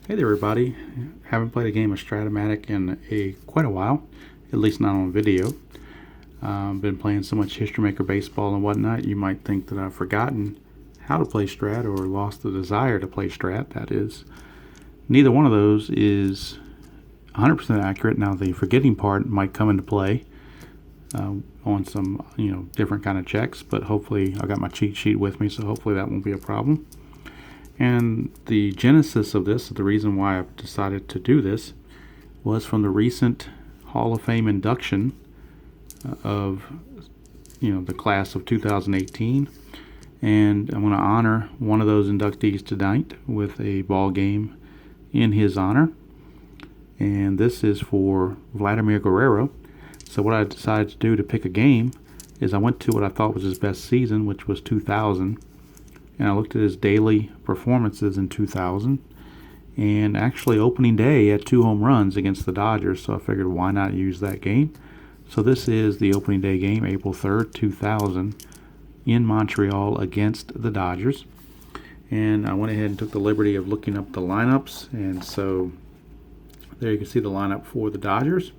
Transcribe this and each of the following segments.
Hey there, everybody. Haven't played a game of Strat-O-Matic in quite a while, at least not on video. Been playing so much History Maker baseball and whatnot, you might think that I've forgotten how to play Strat or lost the desire to play Strat, that is. Neither one of those is 100% accurate. Now, the forgetting part might come into play on some different kind of checks, but hopefully I got my cheat sheet with me, so hopefully that won't be a problem. And the genesis of this, the reason why I've decided to do this, was from the recent Hall of Fame induction of the class of 2018, and I'm going to honor one of those inductees tonight with a ball game in his honor. And this is for Vladimir Guerrero. So what I decided to do to pick a game is I went to what I thought was his best season, which was 2000. And I looked at his daily performances in 2000, and actually opening day he had 2 home runs against the Dodgers, so I figured why not use that game. So this is the opening day game, April 3rd, 2000, in Montreal against the Dodgers. And I went ahead and took the liberty of looking up the lineups, and so there you can see the lineup for the Dodgers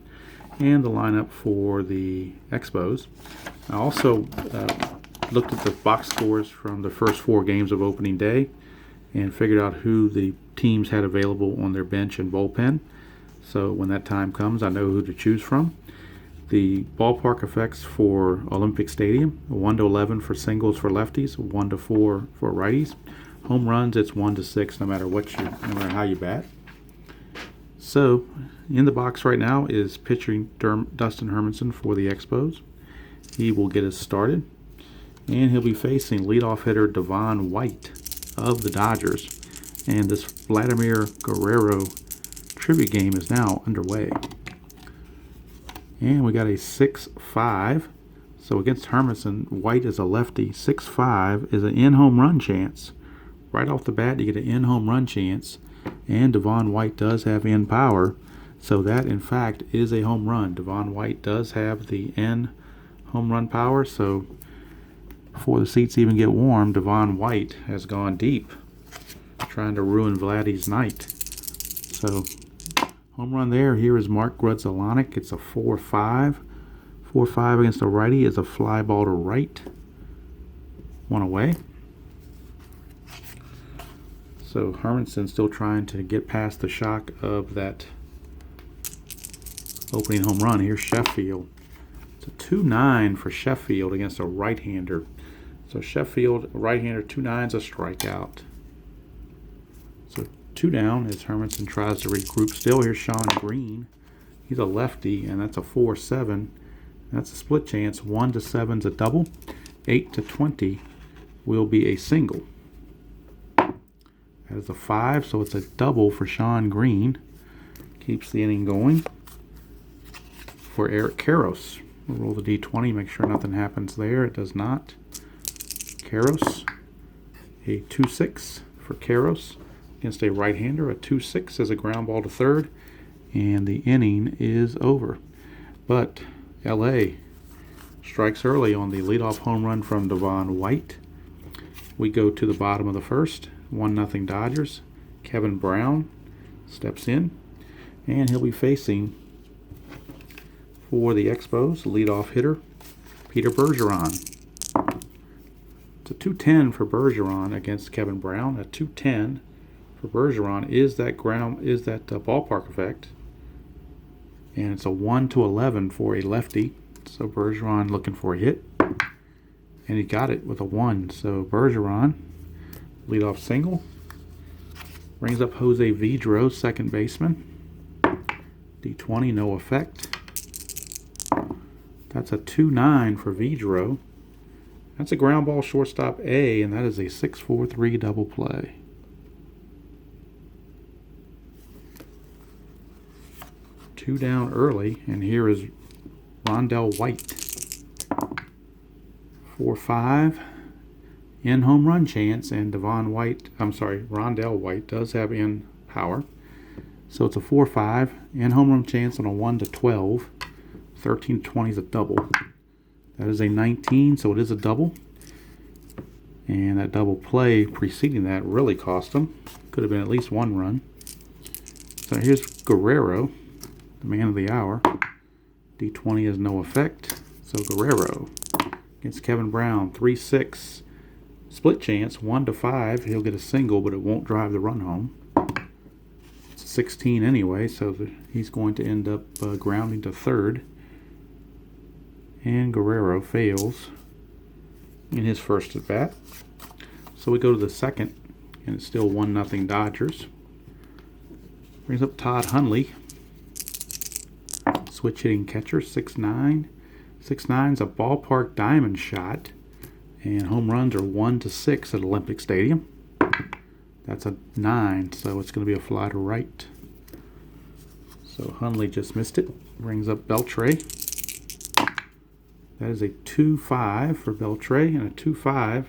and the lineup for the Expos. I also looked at the box scores from the first 4 games of opening day and figured out who the teams had available on their bench and bullpen. So when that time comes, I know who to choose from. The ballpark effects for Olympic Stadium: 1-11 for singles for lefties, 1-4 for righties. Home runs, it's 1-6 no matter how you bat. So in the box right now is pitching Dustin Hermanson for the Expos. He will get us started. And he'll be facing leadoff hitter Devon White of the Dodgers. And this Vladimir Guerrero tribute game is now underway. And we got a 6-5. So against Hermanson, White is a lefty. 6-5 is an in-home run chance. Right off the bat, you get an in-home run chance. And Devon White does have in power. So that, in fact, is a home run. Devon White does have the in home run power. So before the seats even get warm, Devon White has gone deep, trying to ruin Vladdy's night. So, home run there. Here is Mark Grudzielanek. It's a 4-5. 4-5 against a righty is a fly ball to right. 1 away. So, Hermanson still trying to get past the shock of that opening home run. Here's Sheffield. It's a 2-9 for Sheffield against a right-hander. So Sheffield, right-hander, 2-9's a strikeout. So 2 down as Hermanson tries to regroup. Still, here's Sean Green. He's a lefty, and that's a 4-7. That's a split chance. 1-7's a double. 8-20 will be a single. That is a 5, so it's a double for Sean Green. Keeps the inning going. For Eric Karros, we'll roll the D20, make sure nothing happens there. It does not. Karros, a 2-6 for Karros against a right-hander. A 2-6 is a ground ball to third, and the inning is over. But LA strikes early on the leadoff home run from Devon White. We go to the bottom of the first. 1-0 Dodgers. Kevin Brown steps in, and he'll be facing, for the Expos, leadoff hitter Peter Bergeron. It's a 2-10 for Bergeron against Kevin Brown. A 2-10 for Bergeron is that ballpark effect, and it's a 1-11 for a lefty. So Bergeron looking for a hit, and he got it with a 1. So Bergeron, leadoff single, brings up Jose Vidro, second baseman. D20, no effect. That's a 2-9 for Vidro. That's a ground ball shortstop A, and that is a 6-4-3 double play. Two down early, and here is Rondell White. 4-5 in home run chance, and Rondell White does have in power. So it's a 4-5 in home run chance on a 1-12. 13-20 is a double. That is a 19, so it is a double. And that double play preceding that really cost them. Could have been at least 1 run. So here's Guerrero, the man of the hour. D20 is no effect. So Guerrero against Kevin Brown, 3-6. Split chance, 1-5. He'll get a single, but it won't drive the run home. It's 16 anyway, so he's going to end up grounding to third. And Guerrero fails in his first at bat. So we go to the second, and it's still 1-0 Dodgers. Brings up Todd Hundley, switch hitting catcher, 6'9". 6'9's a ballpark diamond shot, and home runs are 1-6 at Olympic Stadium. That's a 9, so it's going to be a fly to right. So Hundley just missed it. Brings up Beltre. That is a 2-5 for Beltre, and a 2-5,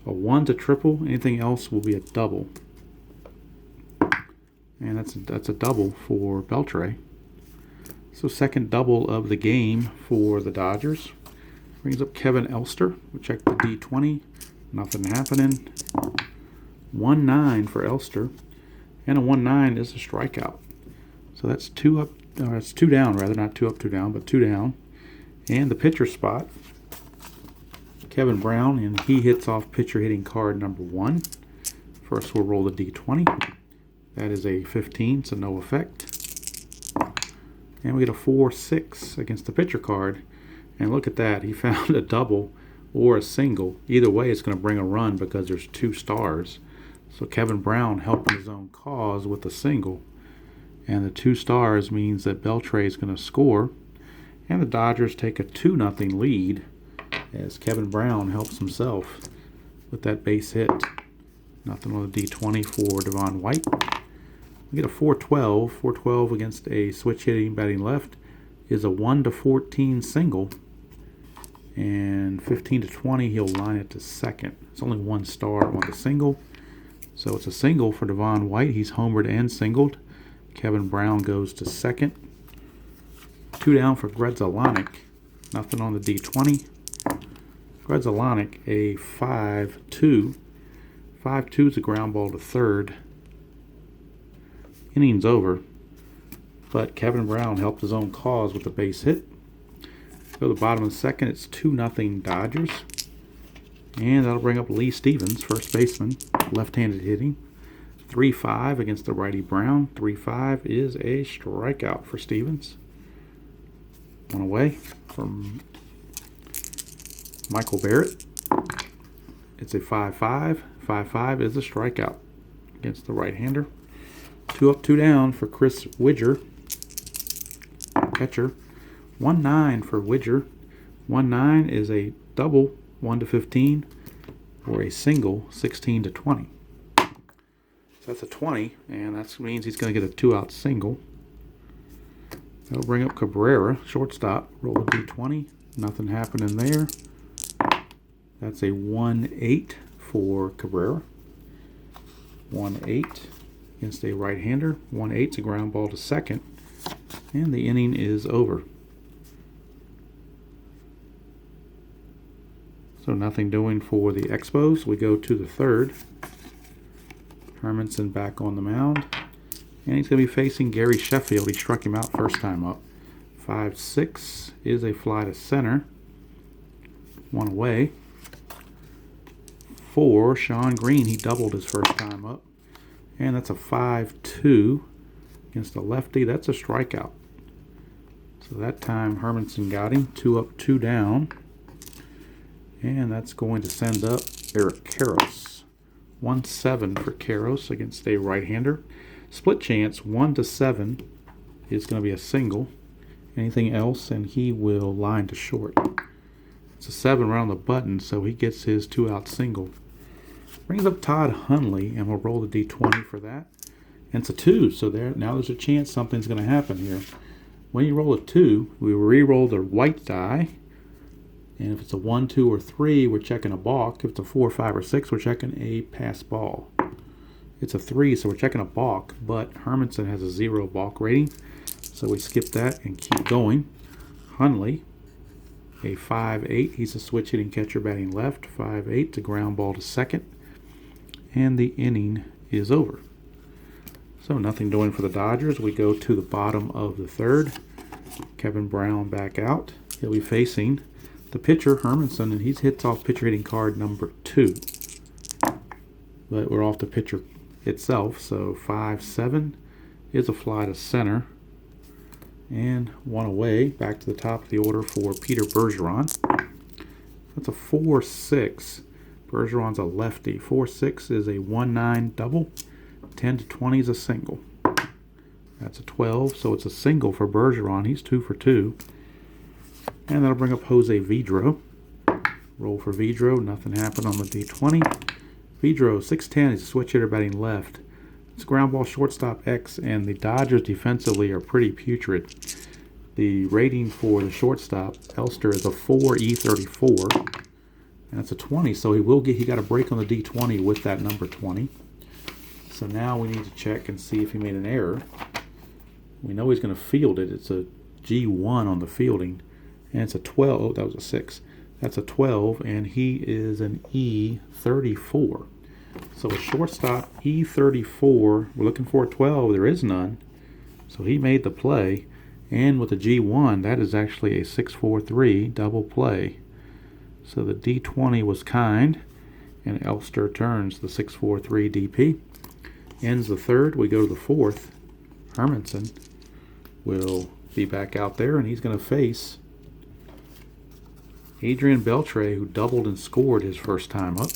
a 1 to triple. Anything else will be a double. And that's a double for Beltre. So second double of the game for the Dodgers. Brings up Kevin Elster. We check the D20. Nothing happening. 1-9 for Elster. And a 1-9 is a strikeout. So that's that's two down rather, not 2 up, 2 down, but 2 down. And the pitcher spot, Kevin Brown, and he hits off pitcher hitting card number 1. First we'll roll the D20. That is a 15, so no effect. And we get a 4-6 against the pitcher card. And look at that, he found a double or a single. Either way, it's going to bring a run because there's 2 stars. So Kevin Brown helping his own cause with a single. And the 2 stars means that Beltre is going to score. And the Dodgers take a 2-0 lead as Kevin Brown helps himself with that base hit. Nothing on the D20 for Devon White. We get a 4-12. 4-12 against a switch hitting batting left is a 1-14 single. And 15-20, he'll line it to second. It's only 1 star on the single. So it's a single for Devon White. He's homered and singled. Kevin Brown goes to second. 2 down for Strat-O-Matic. Nothing on the D20. Strat-O-Matic, a 5-2. 5-2 is a ground ball to third. Inning's over. But Kevin Brown helped his own cause with the base hit. Go to the bottom of the second. It's 2-0 Dodgers. And that'll bring up Lee Stevens, first baseman, left-handed hitting. 3-5 against the righty Brown. 3-5 is a strikeout for Stevens. 1 away from Michael Barrett. It's a 5-5. 5-5 is a strikeout against the right-hander. 2 up, 2 down for Chris Widger, catcher. 1-9 for Widger. 1-9 is a double, 1-15, or a single, 16-20. So that's a 20, and that means he's going to get a 2-out single. That'll bring up Cabrera, shortstop. Roll a D20. Nothing happening there. That's a 1-8 for Cabrera. 1-8 against a right-hander. 1-8's a ground ball to second. And the inning is over. So nothing doing for the Expos. We go to the third. Hermanson back on the mound. And he's going to be facing Gary Sheffield. He struck him out first time up. 5-6 is a fly to center. 1 away. 4, Sean Green. He doubled his first time up. And that's a 5-2 against a lefty. That's a strikeout. So that time Hermanson got him. 2 up, 2 down. And that's going to send up Eric Karros. 1-7 for Karros against a right-hander. Split chance, 1-7 is going to be a single. Anything else, and he will line to short. It's a 7 around the button, so he gets his 2-out single. Brings up Todd Hundley, and we'll roll the D20 for that. And it's a 2, so now there's a chance something's going to happen here. When you roll a 2, we re-roll the white die. And if it's a 1, 2, or 3, we're checking a balk. If it's a 4, 5, or 6, we're checking a pass ball. It's a 3, so we're checking a balk, but Hermanson has a 0 balk rating. So we skip that and keep going. Hundley, a 5-8. He's a switch hitting catcher batting left. 5-8 to ground ball to second. And the inning is over. So nothing doing for the Dodgers. We go to the bottom of the third. Kevin Brown back out. He'll be facing the pitcher, Hermanson, and he hits off pitcher hitting card number 2. But we're off the pitcher itself, so 5-7 is a fly to center. And one away, back to the top of the order for Peter Bergeron. That's a 4-6. Bergeron's a lefty. 4-6 is a 1-9 double. 10-20 is a single. That's a 12, so it's a single for Bergeron. He's 2 for 2. And that'll bring up Jose Vidro. Roll for Vidro. Nothing happened on the D20. Vidro, 6'10", is a switch hitter batting left. It's ground ball shortstop X, and the Dodgers defensively are pretty putrid. The rating for the shortstop, Elster, is a 4 E34. And that's a 20, so he got a break on the D20 with that number 20. So now we need to check and see if he made an error. We know he's going to field it. It's a G1 on the fielding. And it's a 12. Oh, that was a 6. That's a 12, and he is an E34. So a shortstop, E34. We're looking for a 12. There is none. So he made the play. And with a G1, that is actually a 6-4-3 double play. So the D20 was kind, and Elster turns the 6-4-3 DP. Ends the third. We go to the fourth. Hermanson will be back out there, and he's going to face Adrian Beltre, who doubled and scored his first time up.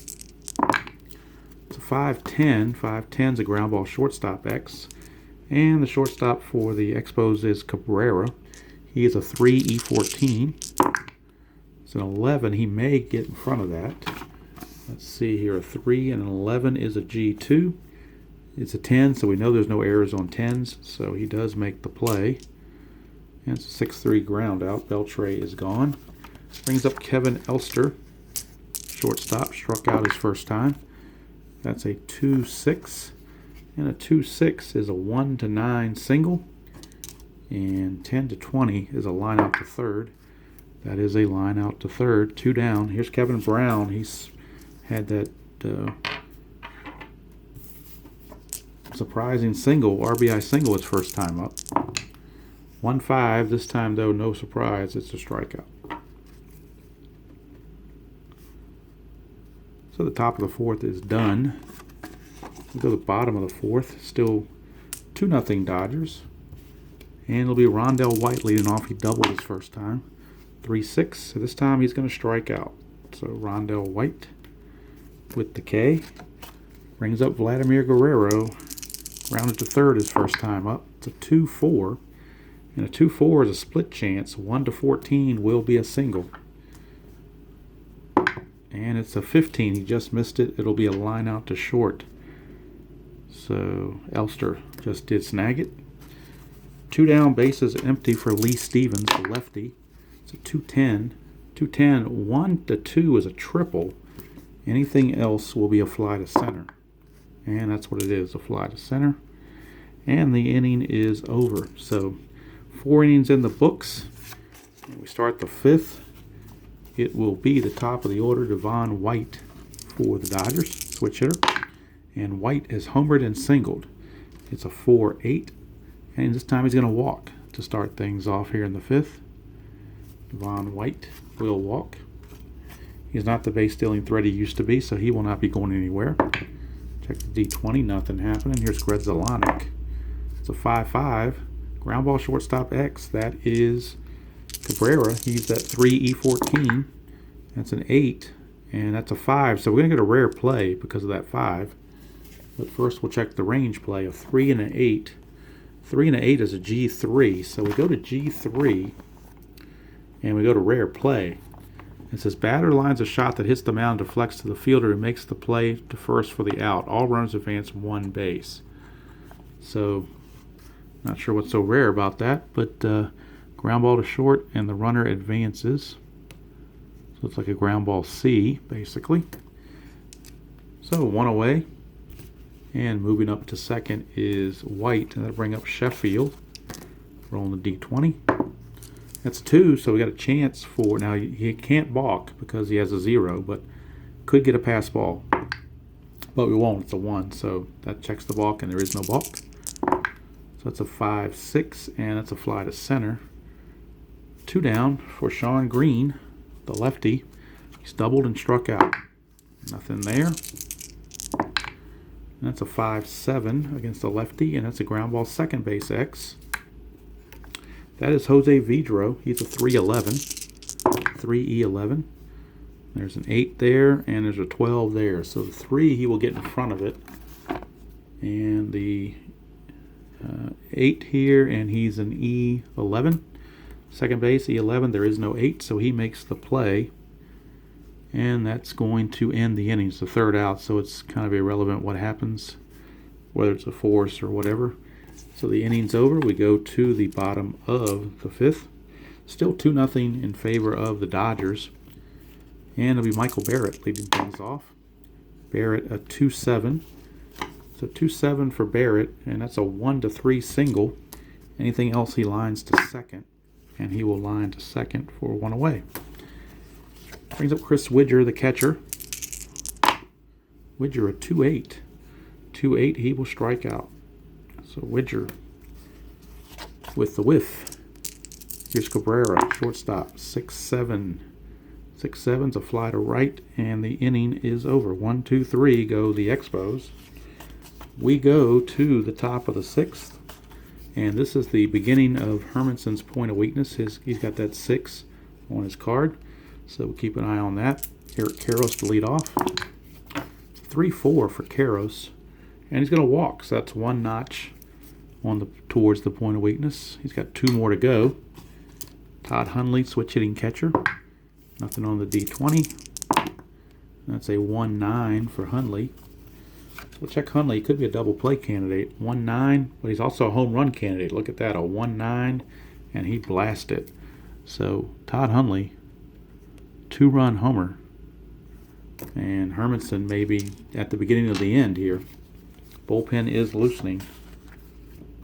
It's a 5-10. 5-10's a ground ball shortstop X. And the shortstop for the Expos is Cabrera. He is a 3 E14. It's an 11. He may get in front of that. Let's see here. A 3 and an 11 is a G2. It's a 10, so we know there's no errors on 10s, so he does make the play. And it's a 6-3 ground out. Beltre is gone. Brings up Kevin Elster. Shortstop, struck out his first time. That's a 2-6. And a 2-6 is a 1-9 single. And 10-20 is a line out to third. That is a line out to third. 2 down. Here's Kevin Brown. He's had that surprising single, RBI single, his first time up. 1-5. This time, though, no surprise. It's a strikeout. So the top of the fourth is done. We go to the bottom of the fourth. Still 2-0 Dodgers. And it'll be Rondell White leading off. He doubled his first time. 3-6. So this time he's going to strike out. So Rondell White with the K. Brings up Vladimir Guerrero. Rounded to third his first time up. It's a 2-4. And a 2-4 is a split chance. 1-14 will be a single. And it's a 15. He just missed it. It'll be a line out to short. So Elster just did snag it. 2 down, bases empty for Lee Stevens, the lefty. It's a 2-10. 2-10. 1-2 is a triple. Anything else will be a fly to center. And that's what it is, a fly to center. And the inning is over. So 4 innings in the books. And we start the 5th. It will be the top of the order, Devon White for the Dodgers, switch hitter. And White is homered and singled. It's a 4-8. And this time he's going to walk to start things off here in the 5th. Devon White will walk. He's not the base stealing threat he used to be, so he will not be going anywhere. Check the D20, nothing happening. Here's Grzelcyk. It's a 5-5. Ground ball shortstop X. That is Cabrera. He's at 3 E14. That's an 8. And that's a 5. So we're going to get a rare play because of that 5. But first we'll check the range play of 3 and an 8. 3 and an 8 is a G3. So we go to G3 and we go to rare play. It says batter lines a shot that hits the mound, deflects to the fielder, and makes the play to first for the out. All runners advance 1 base. So not sure what's so rare about that, but ground ball to short and the runner advances. So it's like a ground ball C, basically. So 1 away. And moving up to second is White, and that'll bring up Sheffield. Rolling the D20. That's 2, so we got a chance for, now he can't balk because he has a 0, but could get a pass ball. But we won't, it's a 1, so that checks the balk and there is no balk. So that's a 5-6, and that's a fly to center. 2 down for Sean Green, the lefty. He's doubled and struck out. Nothing there. And that's a 5-7 against the lefty, and that's a ground ball second base X. That is Jose Vidro. He's a 3-11. 3E11. There's an 8 there, and there's a 12 there. So the 3, he will get in front of it. And the 8 here, and he's an E11. Second base, E11. There is no 8, so he makes the play. And that's going to end the innings, the third out, so it's kind of irrelevant what happens, whether it's a force or whatever. So the inning's over. We go to the bottom of the 5th. Still 2-0 in favor of the Dodgers. And it'll be Michael Barrett leading things off. Barrett a 2-7. So 2-7 for Barrett, and that's a 1-3 single. Anything else, he lines to second, and he will line to second for 1 away. Brings up Chris Widger, the catcher. Widger a 2-8. 2-8, he will strike out. So Widger with the whiff. Here's Cabrera, shortstop, 6-7. 6-7's a fly to right, and the inning is over. 1, 2, 3 go the Expos. We go to the top of the 6th, and this is the beginning of Hermanson's point of weakness. He's got that 6 on his card. So we'll keep an eye on that. Eric Karros to lead off. 3-4 for Karros. And he's going to walk. So that's 1 notch on towards the point of weakness. He's got 2 more to go. Todd Hundley, switch hitting catcher. Nothing on the D20. That's a 1-9 for Hundley. So we'll check Hundley. He could be a double play candidate. 1-9, but he's also a home run candidate. Look at that, a 1-9, and he blasted. So Todd Hundley, 2-run homer, and Hermanson maybe at the beginning of the end here. Bullpen is loosening.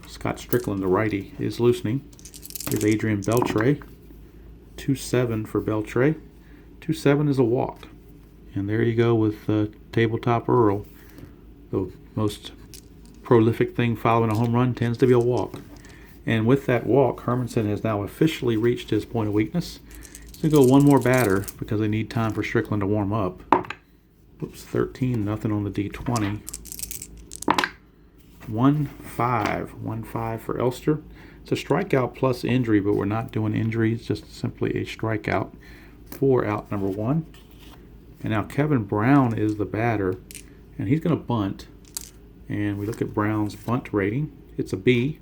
Scott Strickland, the righty, is loosening. Here's Adrian Beltre. 2-7 for Beltre. 2-7 is a walk. And there you go with Tabletop Earl. The most prolific thing following a home run tends to be a walk. And with that walk, Hermanson has now officially reached his point of weakness. He's going to go 1 more batter because they need time for Strickland to warm up. Oops, 13, nothing on the D20. 1-5. 1-5 for Elster. It's a strikeout plus injury, but we're not doing injuries, just simply a strikeout for out number 1. And now Kevin Brown is the batter, and he's going to bunt. And we look at Brown's bunt rating. It's a B,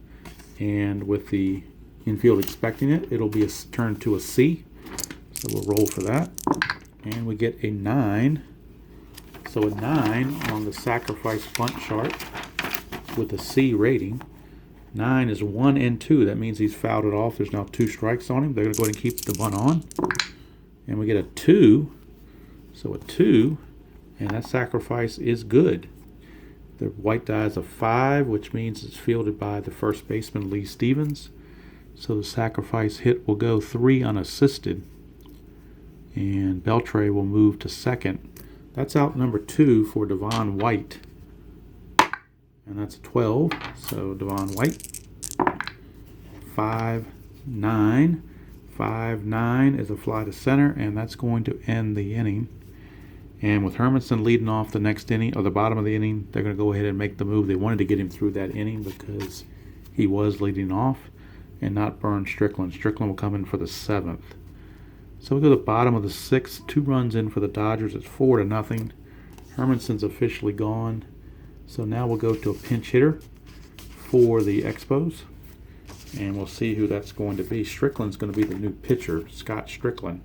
and with the infield expecting it, it'll be turned to a C. So we'll roll for that. And we get a 9. So a 9 on the sacrifice bunt chart with a C rating. 9 is 1 and 2. That means he's fouled it off. There's now 2 strikes on him. They're going to go ahead and keep the bunt on. And we get a 2. So a 2. And that sacrifice is good. The white die is a 5, which means it's fielded by the first baseman, Lee Stevens. So the sacrifice hit will go 3 unassisted. And Beltre will move to second. That's out number 2 for Devon White. And that's a 12. So Devon White. 5-9. 5-9 is a fly to center, and that's going to end the inning. And with Hermanson leading off the next inning, or the bottom of the inning, they're going to go ahead and make the move. They wanted to get him through that inning because he was leading off and not burn Strickland. Strickland will come in for the 7th. So we go to the bottom of the 6th. 2 runs in for the Dodgers. It's 4-0. Hermanson's officially gone. So now we'll go to a pinch hitter for the Expos. And we'll see who that's going to be. Strickland's going to be the new pitcher, Scott Strickland.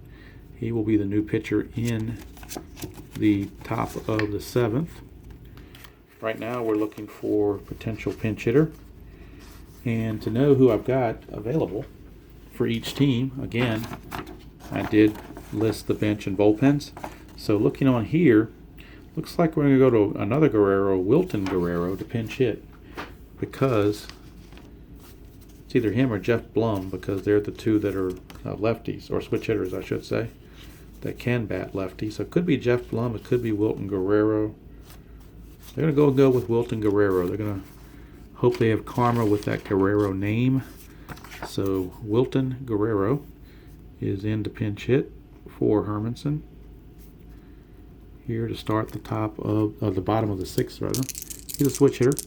He will be the new pitcher in the top of the 7th. Right now we're looking for potential pinch hitter. And to know who I've got available for each team, again, I did list the bench and bullpens. So looking on here, looks like we're going to go to another Guerrero, Wilton Guerrero, to pinch hit, because it's either him or Jeff Blum, because they're the 2 that are lefties, or switch hitters, I should say, that can bat lefty. So it could be Jeff Blum, it could be Wilton Guerrero. They're going to go with Wilton Guerrero. They're going to Hope they have karma with that Guerrero name. So Wilton Guerrero is in to pinch hit for Hermanson. Here to start the top of the bottom of the sixth, rather. He's a switch hitter.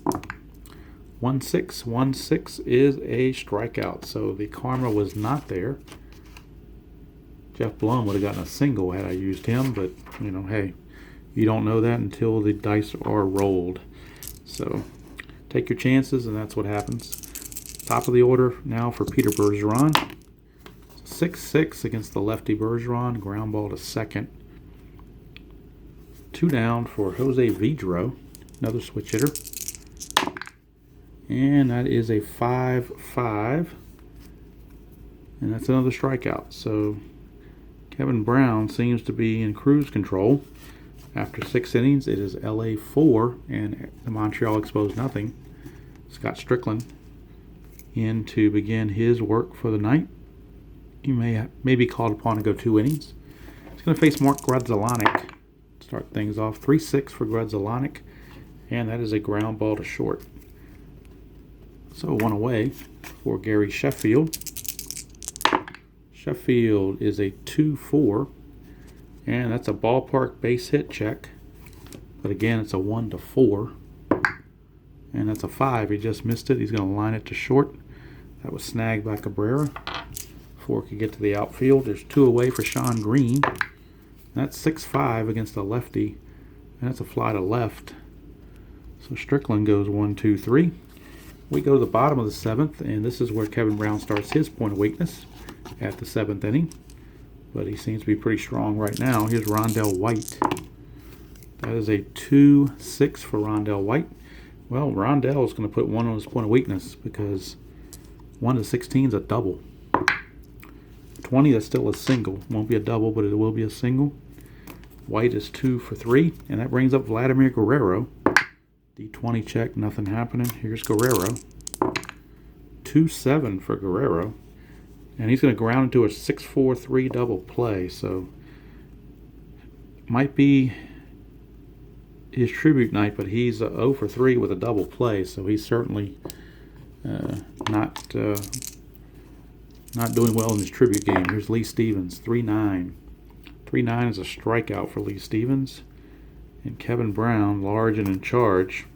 1-6. 1-6 is a strikeout. So the karma was not there. Jeff Blum would have gotten a single had I used him, but you know, hey, you don't know that until the dice are rolled. So take your chances, and that's what happens. Top of the order now for Peter Bergeron. 6-6 against the lefty Bergeron. Ground ball to second. 2 down for Jose Vidro, another switch hitter. And that is a 5-5. And that's another strikeout. So Kevin Brown seems to be in cruise control. After 6 innings, it is LA 4 and the Montreal Expos nothing. Scott Strickland in to begin his work for the night. He may be called upon to go 2 innings. He's going to face Mark Grudzielanek. Start things off. 3-6 for Grudzielanek, and that is a ground ball to short. So 1 away for Gary Sheffield. Sheffield is a 2-4, and that's a ballpark base hit check. But again, it's a 1-4, and that's a 5. He just missed it. He's going to line it to short. That was snagged by Cabrera before it could get to the outfield. There's 2 away for Sean Green. That's 6-5 against a lefty, and that's a fly to left. So Strickland goes 1-2-3. We go to the bottom of the 7th, and this is where Kevin Brown starts his point of weakness at the 7th inning. But he seems to be pretty strong right now. Here's Rondell White. That is a 2-6 for Rondell White. Well, Rondell is going to put 1 on his point of weakness because 1-16 is a double. 20, that's still a single. Won't be a double, but it will be a single. White is 2 for 3, and that brings up Vladimir Guerrero. D20 check, nothing happening. Here's Guerrero. 2-7 for Guerrero. And he's going to ground into a 6-4-3 double play. So, might be his tribute night, but he's 0 for 3 with a double play. So he's certainly not doing well in his tribute game. Here's Lee Stevens, 3-9. 3-9 is a strikeout for Lee Stevens. And Kevin Brown, large and in charge.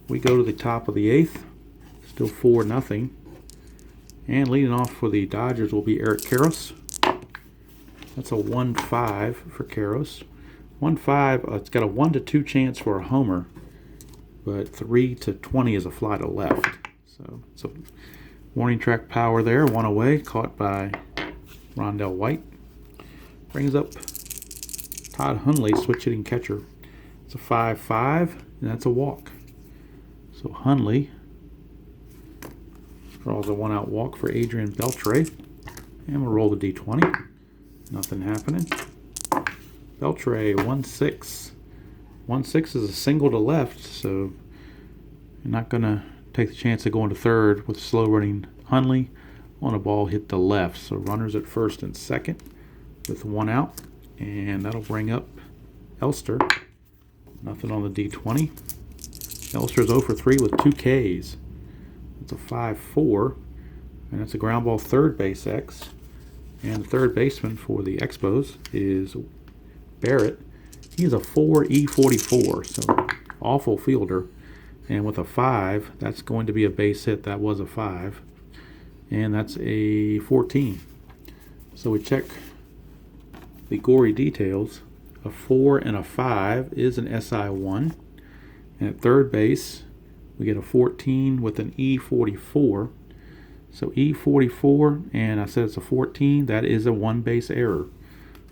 We go to the top of the 8th. Still 4-0. And leading off for the Dodgers will be Eric Karros. That's a 1-5 for Karros. 1-5, it's got a 1-2 chance for a homer. But 3-20 is a fly to left. So it's a warning track power there. 1 away, caught by Rondell White. Brings up Todd Hundley, switch hitting catcher. It's a 5-5, and that's a walk. So Hundley draws a 1-out walk for Adrian Beltre. And we'll roll the D20. Nothing happening. Beltre, 1-6. 1-6 is a single to left, so you're not going to take the chance of going to third with slow running Hundley on a ball hit to left. So runners at first and second with 1 out. And that'll bring up Elster. Nothing on the D20. Elster's 0 for 3 with 2 Ks. It's a 5-4. And that's a ground ball third base X. And the third baseman for the Expos is Barrett. He's a 4E44, so awful fielder. And with a 5, that's going to be a base hit. That was a 5. And that's a 14. So we check the gory details. A 4 and a 5 is an SI1. And at third base, we get a 14 with an E44. So E44, and I said it's a 14, that is a 1 base error.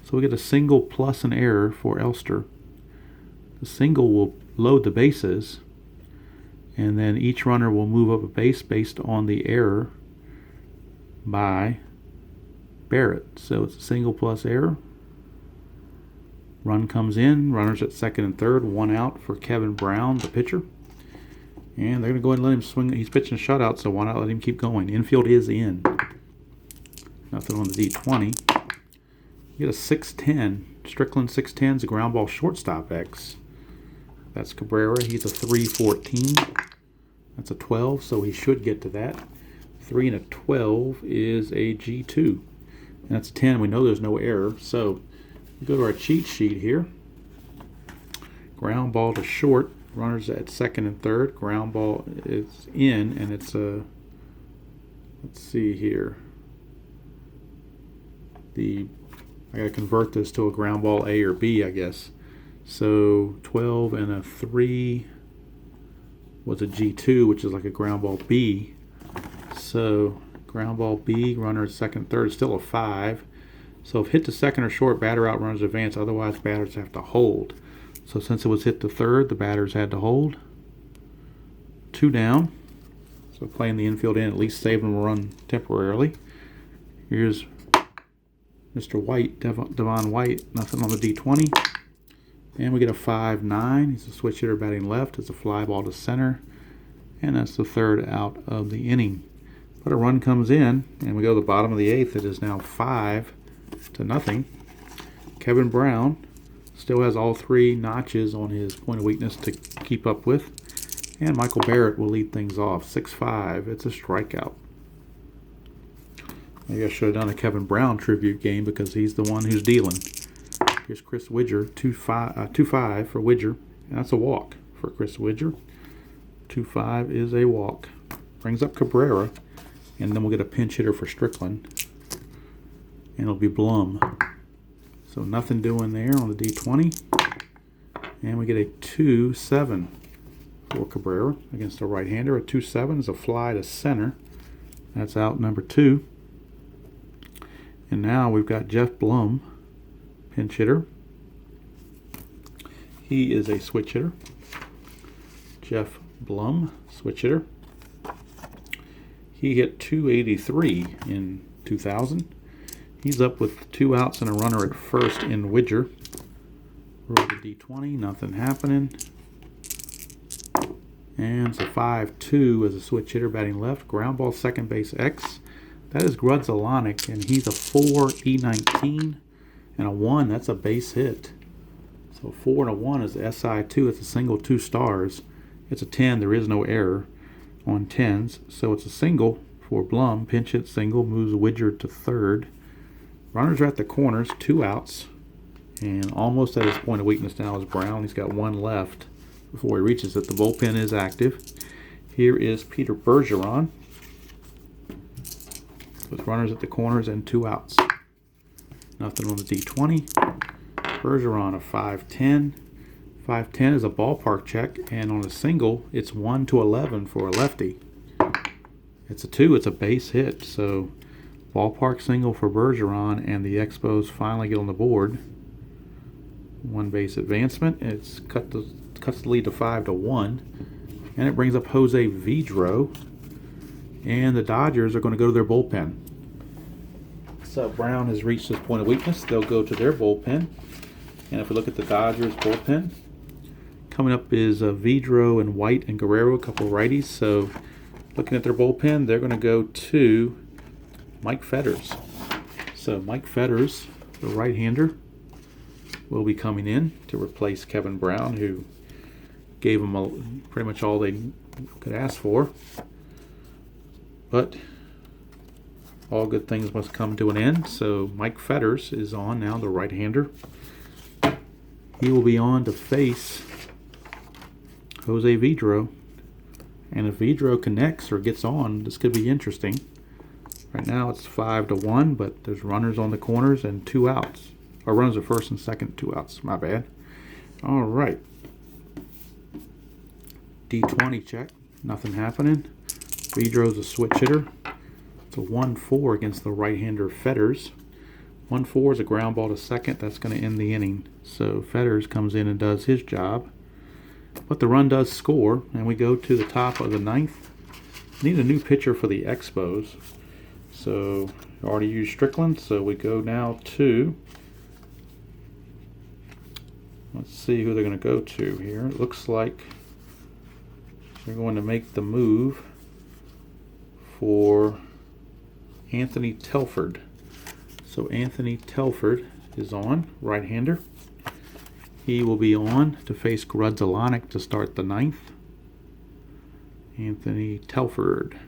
So we get a single plus an error for Elster. The single will load the bases, and then each runner will move up a base based on the error by Barrett. So it's a single plus error. Run comes in, runners at second and third, 1 out for Kevin Brown, the pitcher. And they're going to go ahead and let him swing. He's pitching a shutout, so why not let him keep going? Infield is in. Nothing on the D20. You get a 6-10. Strickland 6-10 is a ground ball shortstop X. That's Cabrera. He's a 3-14. That's a 12, so he should get to that. 3 and a 12 is a G2. And that's a 10. We know there's no error. So we go to our cheat sheet here. Ground ball to short. Runners at second and third. Ground ball is in, and it's a, let's see here. I gotta convert this to a ground ball A or B, I guess. So 12 and a 3 was a G2, which is like a ground ball B. So ground ball B, runner at second, third, still a 5. So if hit to second or short, batter out, runners advance. Otherwise, batters have to hold. So since it was hit to third, the batters had to hold. 2 down. So playing the infield in, at least saving them a run temporarily. Here's Mr. White, Devon White, nothing on the D20. And we get a 5-9. He's a switch hitter batting left. It's a fly ball to center. And that's the third out of the inning. But a run comes in, and we go to the bottom of the 8th. It is now 5-0. Kevin Brown still has all 3 notches on his point of weakness to keep up with. And Michael Barrett will lead things off. 6-5. It's a strikeout. Maybe I should have done a Kevin Brown tribute game because he's the one who's dealing. Here's Chris Widger, 2-5 for Widger. And that's a walk for Chris Widger. 2-5 is a walk. Brings up Cabrera. And then we'll get a pinch hitter for Strickland. And it'll be Blum. So nothing doing there on the D20. And we get a 2-7 for Cabrera against a right-hander. A 2-7 is a fly to center. That's out number 2. And now we've got Jeff Blum, pinch hitter. He is a switch hitter. Jeff Blum, switch hitter. He hit 283 in 2000. He's up with 2 outs and a runner at first in Widger. Roll the D20, nothing happening. And it's a 5-2 as a switch hitter batting left. Ground ball second base X. That is Grudzalonic, and he's a 4 E19 and a 1. That's a base hit. So 4 and a 1 is SI2. It's a single, 2 stars. It's a 10. There is no error on 10s. So it's a single for Blum. Pinch hit single, moves Widger to third. Runners are at the corners, 2 outs. And almost at his point of weakness now is Brown. He's got 1 left before he reaches it. The bullpen is active. Here is Peter Bergeron with runners at the corners and 2 outs. Nothing on the D20. Bergeron a 5-10. 5-10 is a ballpark check, and on a single, it's 1-11 for a lefty. It's a 2. It's a base hit. So ballpark single for Bergeron, and the Expos finally get on the board. 1 base advancement. It's cuts the lead to 5-1, and it brings up Jose Vidro. And the Dodgers are going to go to their bullpen. So Brown has reached his point of weakness. They'll go to their bullpen. And if we look at the Dodgers bullpen, coming up is Vidro and White and Guerrero, a couple of righties. So looking at their bullpen, they're going to go to Mike Fetters. So Mike Fetters, the right-hander, will be coming in to replace Kevin Brown, who gave them pretty much all they could ask for. But all good things must come to an end. So Mike Fetters is on now, the right-hander. He will be on to face Jose Vidro. And if Vidro connects or gets on, this could be interesting. Right now it's 5-1, but there's runners on the corners and 2 outs. Or runners at first and second, 2 outs. My bad. All right. D20 check. Nothing happening. Vidro's a switch hitter. It's a 1-4 against the right-hander Fetters. 1-4 is a ground ball to second. That's going to end the inning. So Fetters comes in and does his job. But the run does score, and we go to the top of the 9th. Need a new pitcher for the Expos. So already used Strickland, so we go now to, let's see who they're going to go to here. It looks like they're going to make the move for Anthony Telford. So Anthony Telford is on, right-hander. He will be on to face Grudzalonic to start the 9th. Anthony Telford.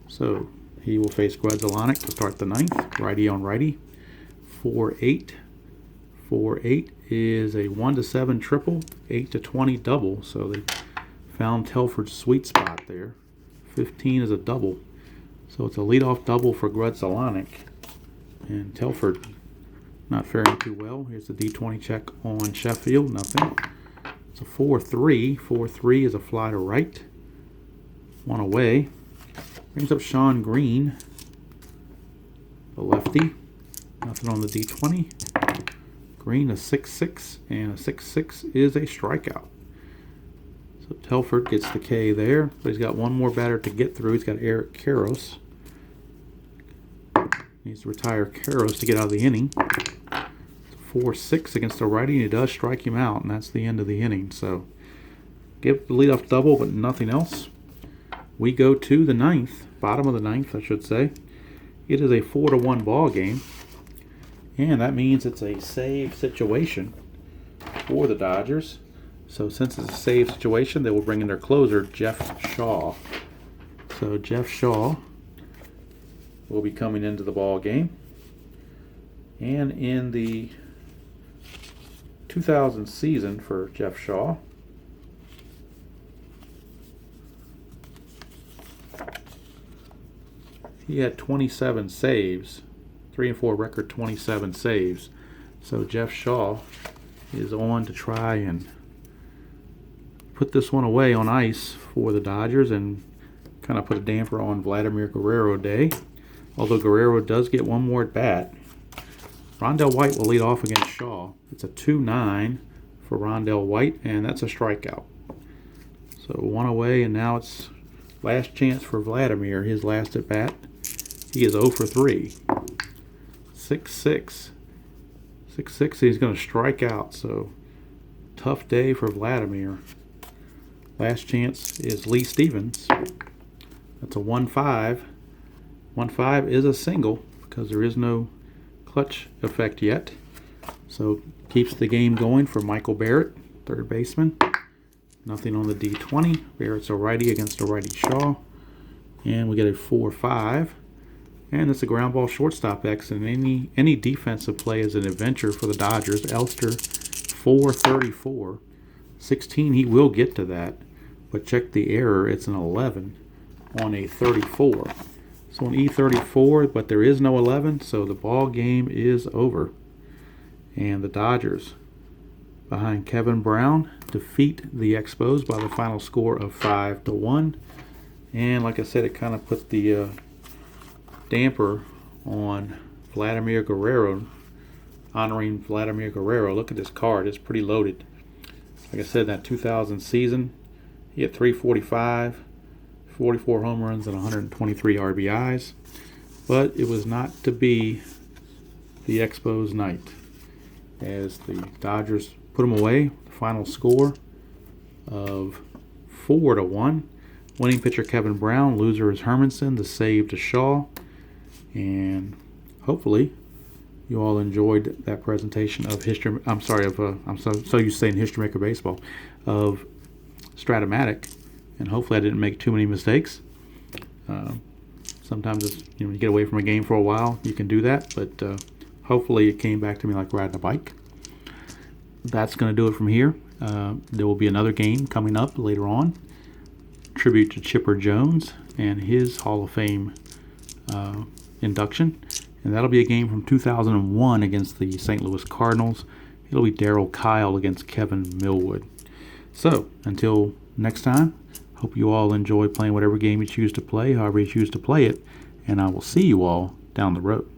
So he will face Grudzelonic to start the ninth. Righty on righty. 4-8. 4-8 is a 1-7 triple, 8-20 double. So they found Telford's sweet spot there. 15 is a double. So it's a leadoff double for Grudzelonic. And Telford not faring too well. Here's the D20 check on Sheffield. Nothing. It's a 4-3. 4-3 is a fly to right. One away. Brings up Sean Green, the lefty. Nothing on the D20. Green a 6-6, and a 6-6 is a strikeout. So Telford gets the K there, but he's got one more batter to get through. He's got Eric Karros. Needs to retire Karros to get out of the inning. 4-6 against the righty, and he does strike him out, and that's the end of the inning. So give the leadoff double, but nothing else. We go to the ninth, bottom of the ninth, I should say. It is a 4-1 ball game, and that means it's a save situation for the Dodgers. So since it's a save situation, they will bring in their closer, Jeff Shaw. So Jeff Shaw will be coming into the ball game. And in the 2000 season for Jeff Shaw, he had 27 saves, 3-4 record, 27 saves. So Jeff Shaw is on to try and put this one away on ice for the Dodgers and kind of put a damper on Vladimir Guerrero Day. Although Guerrero does get one more at bat. Rondell White will lead off against Shaw. It's a 2-9 for Rondell White, and that's a strikeout. So one away, and now it's last chance for Vladimir, his last at bat. He is 0 for 3. 6-6. 6-6, he's going to strike out, so tough day for Vladimir. Last chance is Lee Stevens. That's a 1-5. 1-5 is a single because there is no clutch effect yet. So keeps the game going for Michael Barrett, third baseman. Nothing on the D20. Barrett's a righty against a righty Shaw. And we get a 4-5. And it's a ground ball shortstop X. And any defensive play is an adventure for the Dodgers. Elster, 434. 16, he will get to that. But check the error. It's an 11 on a 34. So an E34, but there is no 11, so the ball game is over. And the Dodgers, behind Kevin Brown, defeat the Expos by the final score of 5-1. And like I said, it kind of put the damper on Vladimir Guerrero, honoring Vladimir Guerrero. Look at this card, it's pretty loaded. Like I said, that 2000 season, he had 345. 44 home runs and 123 RBIs, but it was not to be the Expos night as the Dodgers put them away. The final score of 4-1. Winning pitcher Kevin Brown, loser is Hermanson, the save to Shaw, and hopefully you all enjoyed that presentation of history. I'm sorry, I'm so used to saying History Maker Baseball, of Strat-O-Matic. And hopefully I didn't make too many mistakes. Sometimes it's, you get away from a game for a while, you can do that. But hopefully it came back to me like riding a bike. That's going to do it from here. There will be another game coming up later on. Tribute to Chipper Jones and his Hall of Fame induction. And that'll be a game from 2001 against the St. Louis Cardinals. It'll be Darryl Kyle against Kevin Millwood. So until next time, hope you all enjoy playing whatever game you choose to play, however you choose to play it, and I will see you all down the road.